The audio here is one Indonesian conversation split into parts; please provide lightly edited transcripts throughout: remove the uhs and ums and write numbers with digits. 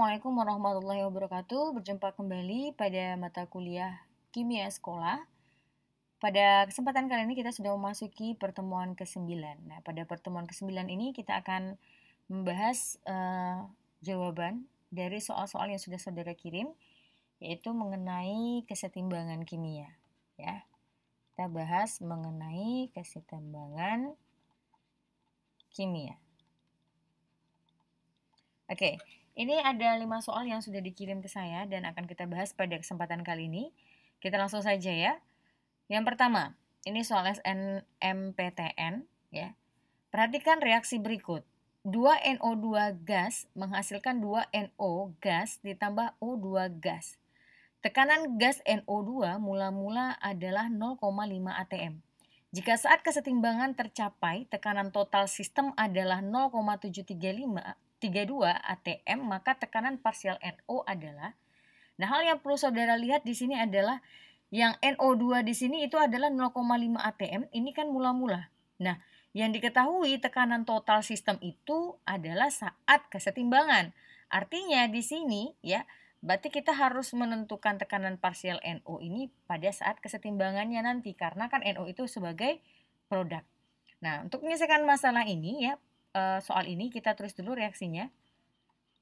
Assalamualaikum warahmatullahi wabarakatuh. Berjumpa kembali pada mata kuliah Kimia Sekolah. Pada kesempatan kali ini kita sudah memasuki pertemuan ke-9. Nah, pada pertemuan ke-9 ini kita akan membahas jawaban dari soal-soal yang sudah saudara kirim, yaitu mengenai kesetimbangan kimia. Ya, kita bahas mengenai kesetimbangan kimia. Oke. Ini ada 5 soal yang sudah dikirim ke saya dan akan kita bahas pada kesempatan kali ini. Kita langsung saja ya. Yang pertama, ini soal SNMPTN ya. Perhatikan reaksi berikut. 2NO2 gas menghasilkan 2NO gas ditambah O2 gas. Tekanan gas NO2 mula-mula adalah 0,5 atm. Jika saat kesetimbangan tercapai, tekanan total sistem adalah 0,732 atm, maka tekanan parsial NO adalah. Nah, hal yang perlu saudara lihat di sini adalah yang NO2 di sini itu adalah 0,5 atm, ini kan mula-mula. Nah, yang diketahui tekanan total sistem itu adalah saat kesetimbangan. Artinya di sini ya, berarti kita harus menentukan tekanan parsial NO ini pada saat kesetimbangannya nanti, karena kan NO itu sebagai produk. Nah, untuk menyelesaikan masalah ini ya, soal ini kita tulis dulu reaksinya.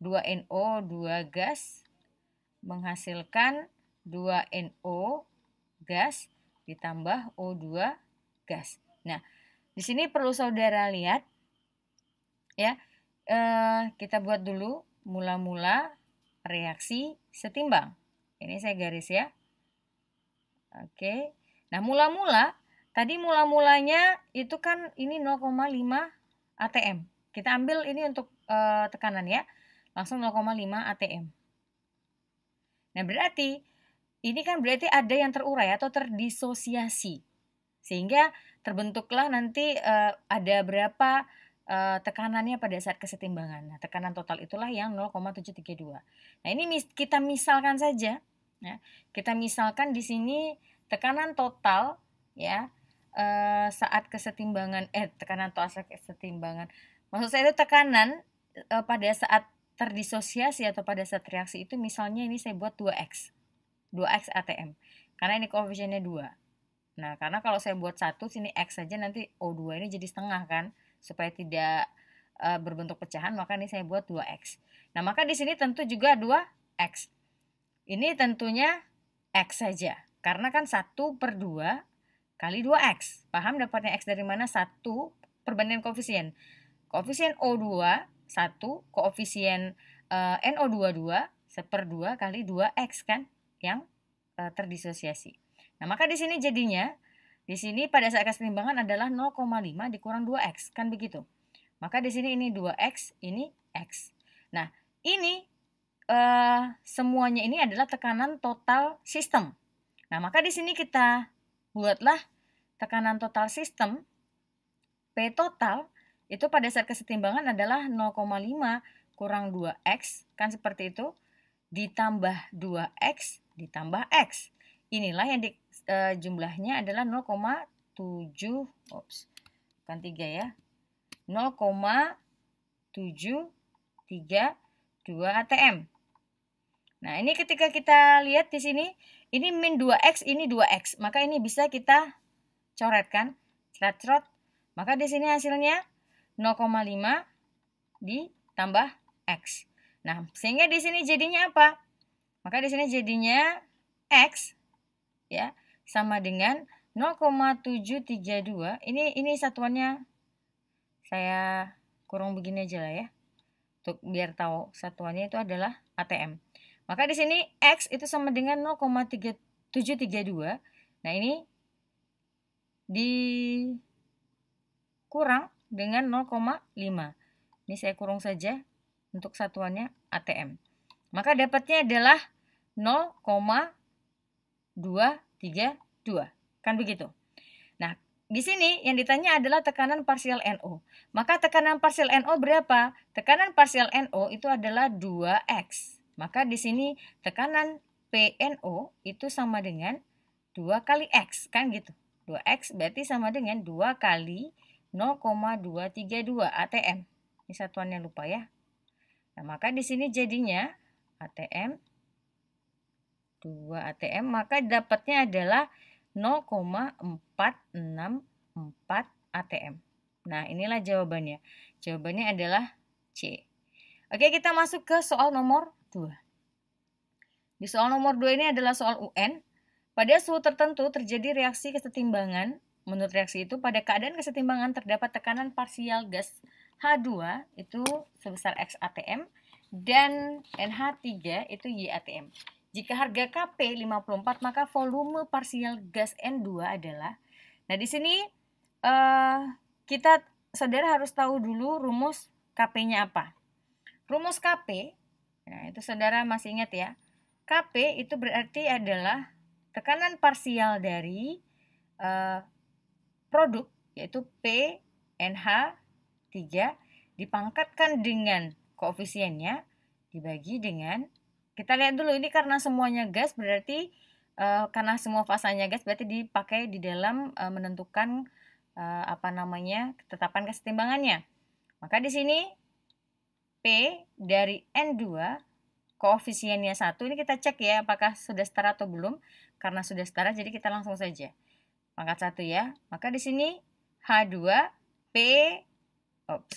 2NO 2 gas menghasilkan 2NO gas ditambah O2 gas. Nah, di sini perlu saudara lihat ya, kita buat dulu mula-mula reaksi setimbang. Ini saya garis ya. Oke. Nah, tadi mula-mulanya itu kan ini 0,5 atm. Kita ambil ini untuk tekanan ya. Langsung 0,5 atm. Nah, berarti ini kan berarti ada yang terurai atau terdisosiasi. Sehingga terbentuklah nanti ada berapa tekanannya pada saat kesetimbangan. Nah, tekanan total itulah yang 0,732. Nah, ini kita misalkan saja ya. Kita misalkan di sini tekanan total ya saat kesetimbangan tekanan total saat kesetimbangan. Maksud saya itu tekanan pada saat terdisosiasi atau pada saat reaksi itu, misalnya ini saya buat 2x atm. Karena ini koefisiennya 2. Nah, karena kalau saya buat 1 sini x saja, nanti O2 ini jadi setengah kan, supaya tidak berbentuk pecahan, maka ini saya buat 2x. Nah, maka di sini tentu juga 2x. Ini tentunya x saja. Karena kan 1/2 kali 2x. Paham dapatnya x dari mana? 1 perbandingan koefisien. Koefisien O2 1, koefisien NO2 2, 1/2 kali 2x kan yang terdisosiasi. Nah, maka di sini jadinya di sini pada saat kesetimbangan adalah 0,5 dikurang 2x, kan begitu. Maka di sini ini 2x, ini x. Nah, ini semuanya ini adalah tekanan total sistem. Nah, maka di sini kita buatlah tekanan total sistem P total itu pada saat kesetimbangan adalah 0,5 kurang 2x, kan seperti itu, ditambah 2x ditambah x. Inilah yang jumlahnya adalah 0,7, bukan 3 ya, 0,732 atm. Nah, ini ketika kita lihat di sini, ini min 2x, ini 2x, maka ini bisa kita coretkan, cerot. Maka di sini hasilnya 0,5 ditambah x. Nah, sehingga di sini jadinya apa? Maka di sini jadinya x ya sama dengan 0,732. Ini satuannya saya kurung begini aja lah ya. Untuk biar tahu satuannya itu adalah atm. Maka di sini x itu sama dengan 0,732. Nah, ini dikurang dengan 0,5. Ini saya kurung saja untuk satuannya atm. Maka dapatnya adalah 0,232. Kan begitu. Nah, di sini yang ditanya adalah tekanan parsial NO. Maka tekanan parsial NO berapa? Tekanan parsial NO itu adalah 2x. Maka di sini tekanan PNO itu sama dengan 2 kali x, kan gitu. 2x berarti sama dengan 2 kali 0,232 atm. Ini satuannya lupa ya. Nah, maka di sini jadinya atm, 2 atm, maka dapatnya adalah 0,464 atm. Nah, inilah jawabannya. Jawabannya adalah C. Oke, kita masuk ke soal nomor 2. Di soal nomor 2 ini adalah soal UN. Pada suhu tertentu terjadi reaksi kesetimbangan. Menurut reaksi itu, pada keadaan kesetimbangan terdapat tekanan parsial gas H2 itu sebesar X atm dan NH3 itu Y atm. Jika harga Kp 54, maka volume parsial gas N2 adalah. Nah, di sini saudara harus tahu dulu rumus Kp-nya apa. Rumus Kp, nah itu saudara masih ingat ya. Kp itu berarti adalah tekanan parsial dari produk, yaitu P NH3 dipangkatkan dengan koefisiennya dibagi dengan, kita lihat dulu ini karena semuanya gas berarti karena semua fasanya gas berarti dipakai di dalam menentukan ketetapan kesetimbangannya. Maka di sini P dari N2 koefisiennya 1, ini kita cek ya apakah sudah setara atau belum. Karena sudah setara jadi kita langsung saja pangkat 1 ya. Maka di sini H2 P,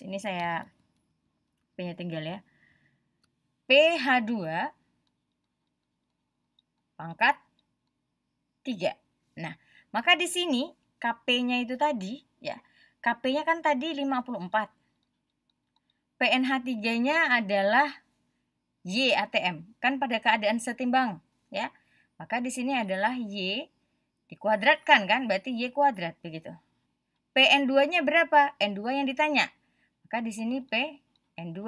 ini saya P-nya tinggal ya. PH2 pangkat 3. Nah, maka di sini Kp-nya itu tadi ya. Kp-nya kan tadi 54. PNH3-nya adalah Y atm, kan pada keadaan setimbang ya. Maka di sini adalah Y dikuadratkan kan, berarti Y kuadrat begitu. PN2-nya berapa? N2 yang ditanya. Maka di sini PN2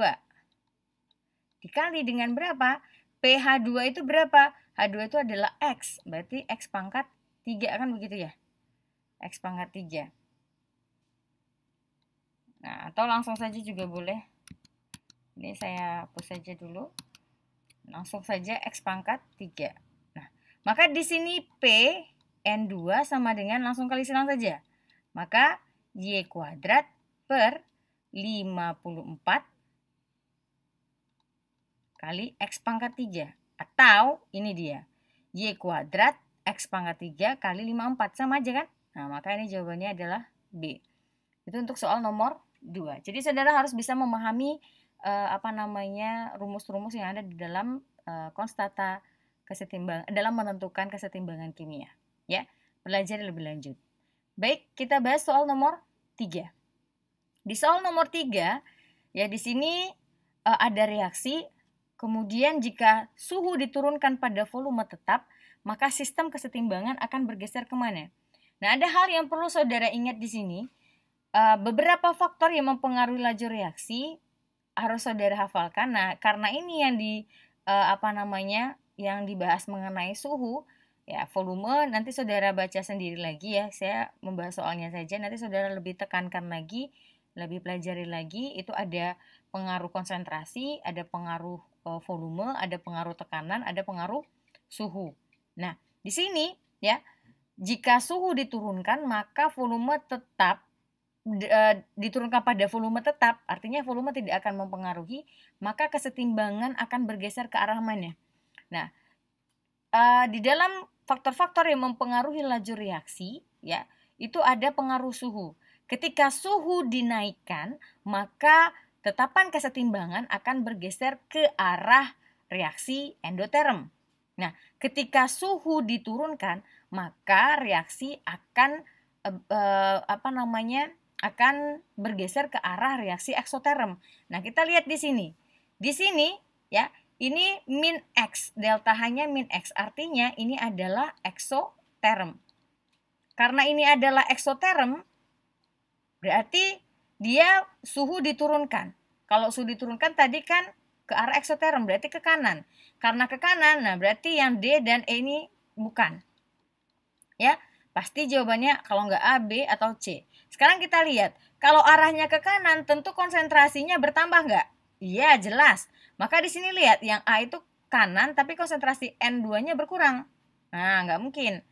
dikali dengan berapa? PH2 itu berapa? H2 itu adalah X, berarti X pangkat 3 kan begitu ya. X pangkat 3. Nah, atau langsung saja juga boleh. Ini saya hapus saja dulu. Langsung saja X pangkat 3. Nah, maka di sini P N2 sama dengan, langsung kali silang saja. Maka Y kuadrat per 54 kali X pangkat 3. Atau ini dia, Y kuadrat X pangkat 3 kali 54. Sama aja kan? Nah, maka ini jawabannya adalah B. Itu untuk soal nomor 2. Jadi saudara harus bisa memahami rumus-rumus yang ada di dalam konstata kesetimbangan, dalam menentukan kesetimbangan kimia. Ya, pelajari lebih lanjut. Baik, kita bahas soal nomor 3. Di soal nomor 3, ya di sini ada reaksi, kemudian jika suhu diturunkan pada volume tetap, maka sistem kesetimbangan akan bergeser kemana? Nah, ada hal yang perlu saudara ingat di sini. Beberapa faktor yang mempengaruhi laju reaksi harus saudara hafalkan. Nah, karena ini yang yang dibahas mengenai suhu, ya volume, nanti saudara baca sendiri lagi ya. Saya membahas soalnya saja, nanti saudara lebih tekankan lagi, lebih pelajari lagi. Itu ada pengaruh konsentrasi, ada pengaruh volume, ada pengaruh tekanan, ada pengaruh suhu. Nah, di sini ya, jika suhu diturunkan maka volume tetap diturunkan pada volume tetap, artinya volume tidak akan mempengaruhi, maka kesetimbangan akan bergeser ke arah mana? Nah, di dalam faktor-faktor yang mempengaruhi laju reaksi, ya, itu ada pengaruh suhu. Ketika suhu dinaikkan, maka tetapan kesetimbangan akan bergeser ke arah reaksi endoterm. Nah, ketika suhu diturunkan, maka reaksi akan akan bergeser ke arah reaksi eksoterm. Nah, kita lihat di sini. Di sini ya, ini min X, delta H-nya min X, artinya ini adalah eksoterm. Karena ini adalah eksoterm, berarti dia suhu diturunkan. Kalau suhu diturunkan tadi kan ke arah eksoterm, berarti ke kanan. Karena ke kanan, nah berarti yang D dan E ini bukan. Ya, pasti jawabannya kalau nggak A, B, atau C. Sekarang kita lihat, kalau arahnya ke kanan, tentu konsentrasinya bertambah nggak? Iya, jelas. Maka di sini lihat, yang A itu kanan, tapi konsentrasi N2-nya berkurang. Nah, nggak mungkin.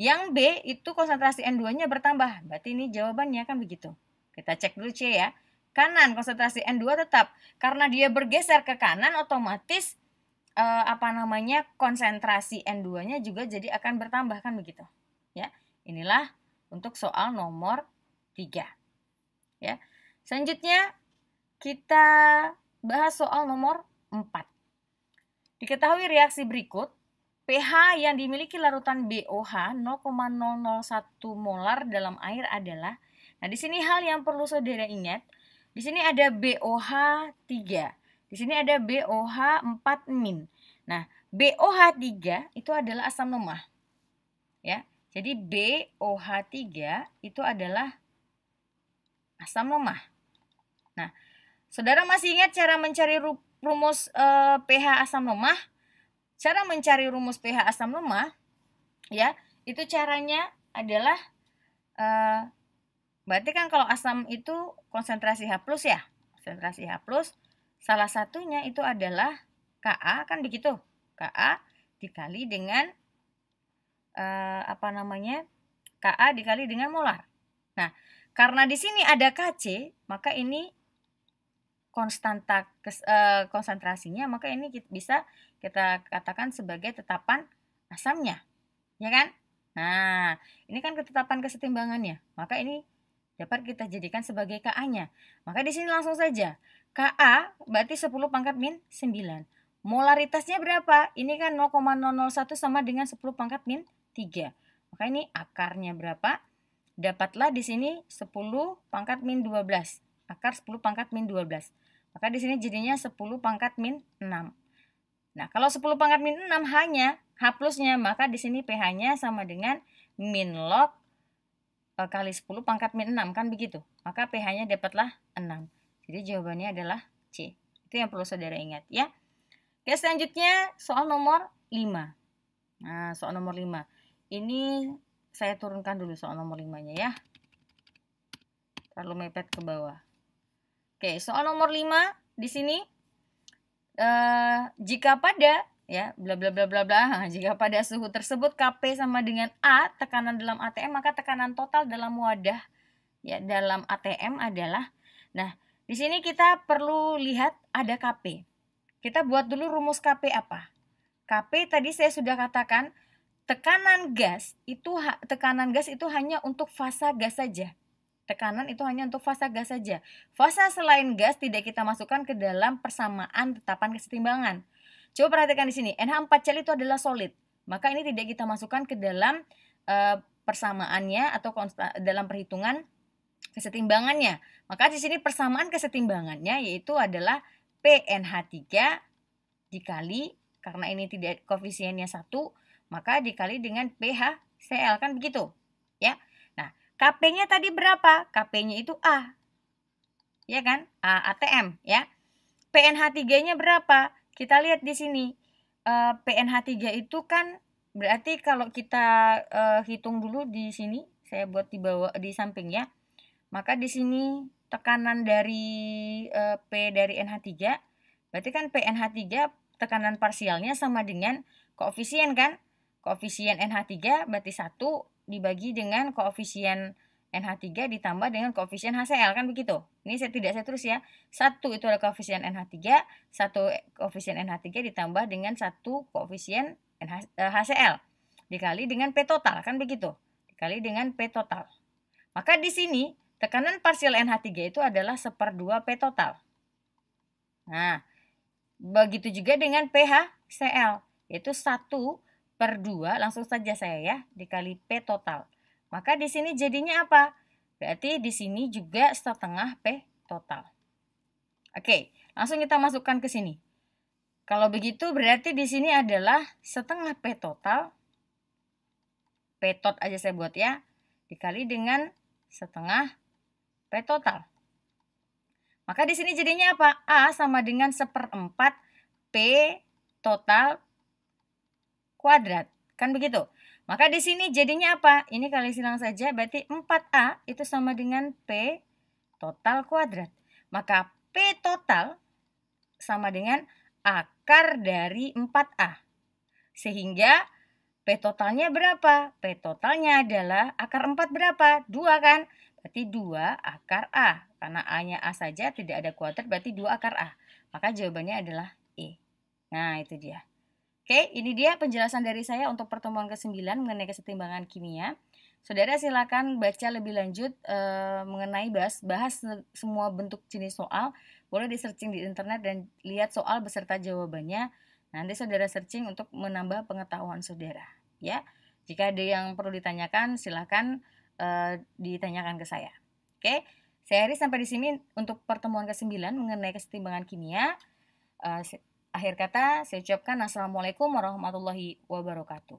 Yang B itu konsentrasi N2-nya bertambah. Berarti ini jawabannya kan begitu. Kita cek dulu C ya. Kanan, konsentrasi N2 tetap. Karena dia bergeser ke kanan, otomatis konsentrasi N2-nya juga jadi akan bertambah kan begitu. Ya. Inilah untuk soal nomor 3. Ya. Selanjutnya kita bahas soal nomor 4. Diketahui reaksi berikut, pH yang dimiliki larutan BOH 0,001 molar dalam air adalah. Nah, di sini hal yang perlu saudara ingat, di sini ada BOH 3. Di sini ada BOH 4-. Nah, BOH 3 itu adalah asam lemah. Ya. Jadi BOH 3 itu adalah asam lemah. Nah, saudara masih ingat cara mencari rumus pH asam lemah? Cara mencari rumus pH asam lemah, ya, itu caranya adalah berarti kan kalau asam itu konsentrasi H+ ya. Konsentrasi H+, salah satunya itu adalah Ka, kan begitu. Ka dikali dengan Ka dikali dengan molar. Nah, karena di sini ada Kc, maka ini konsentrasinya, maka ini bisa kita katakan sebagai tetapan asamnya, ya kan? Nah, ini kan ketetapan kesetimbangannya, maka ini dapat kita jadikan sebagai Ka-nya. Maka di sini langsung saja, Ka berarti 10⁻⁹. Molaritasnya berapa? Ini kan 0,001 sama dengan 10⁻⁴. Maka ini akarnya berapa? Dapatlah di sini 10⁻⁴. Akar 10⁻⁴. Maka di sini jadinya 10⁻⁶. Nah, kalau 10⁻⁶ hanya H+-nya, maka di sini pH-nya sama dengan min log kali 10⁻⁶, kan begitu. Maka pH-nya dapatlah 6. Jadi jawabannya adalah C. Itu yang perlu saudara ingat ya. Oke, selanjutnya soal nomor 5. Nah, soal nomor 5. Ini saya turunkan dulu soal nomor 5-nya ya. Terlalu mepet ke bawah. Oke, soal nomor 5 di sini jika pada ya bla bla bla bla bla, jika pada suhu tersebut Kp sama dengan A, tekanan dalam ATM, maka tekanan total dalam wadah ya dalam ATM adalah. Nah, di sini kita perlu lihat ada Kp. Kita buat dulu rumus Kp apa? Kp tadi saya sudah katakan tekanan gas itu hanya untuk fasa gas saja. Tekanan itu hanya untuk fasa gas saja. Fasa selain gas tidak kita masukkan ke dalam persamaan tetapan kesetimbangan. Coba perhatikan di sini, NH4Cl itu adalah solid. Maka ini tidak kita masukkan ke dalam persamaannya atau dalam perhitungan kesetimbangannya. Maka di sini persamaan kesetimbangannya yaitu adalah PNH3 dikali, karena ini tidak koefisiennya 1, maka dikali dengan PHCl, kan begitu ya. Nah, Kp-nya tadi berapa? Kp-nya itu A, ya kan? ATM ya. PNH3-nya berapa? Kita lihat di sini, PNH3 itu kan berarti kalau kita hitung dulu di sini, saya buat di bawah di samping ya. Maka di sini tekanan dari P dari NH3, berarti kan PNH3 tekanan parsialnya sama dengan koefisien kan? Koefisien NH3 berarti 1 dibagi dengan koefisien NH3 ditambah dengan koefisien HCl, kan begitu. Ini saya terus ya. 1 itu adalah koefisien NH3, 1 koefisien NH3 ditambah dengan 1 koefisien HCl dikali dengan P total, kan begitu. Dikali dengan P total. Maka di sini tekanan parsial NH3 itu adalah 1/2 P total. Nah, begitu juga dengan PHCl, yaitu 1/2, langsung saja saya ya, dikali P total. Maka di sini jadinya apa? Berarti di sini juga 1/2 P total. Oke, langsung kita masukkan ke sini. Kalau begitu berarti di sini adalah 1/2 P total. P tot aja saya buat ya, dikali dengan 1/2 P total. Maka di sini jadinya apa? A sama dengan 1/4 P total kuadrat. Kan begitu? Maka di sini jadinya apa? Ini kali silang saja, berarti 4A itu sama dengan P total kuadrat. Maka P total sama dengan akar dari 4A. Sehingga P totalnya berapa? P totalnya adalah akar 4 berapa? 2 kan? Berarti 2 akar A. Karena A-nya A saja, tidak ada kuadrat, berarti 2 akar A. Maka jawabannya adalah E. Nah, itu dia. Oke, ini dia penjelasan dari saya untuk pertemuan ke-9 mengenai kesetimbangan kimia. Saudara silakan baca lebih lanjut mengenai bahas semua bentuk jenis soal. Boleh di searching di internet dan lihat soal beserta jawabannya. Nanti saudara searching untuk menambah pengetahuan saudara. Ya, jika ada yang perlu ditanyakan, silakan ditanyakan ke saya. Oke, saya Heri sampai di sini untuk pertemuan ke-9 mengenai kesetimbangan kimia. Akhir kata, saya ucapkan Assalamualaikum warahmatullahi wabarakatuh.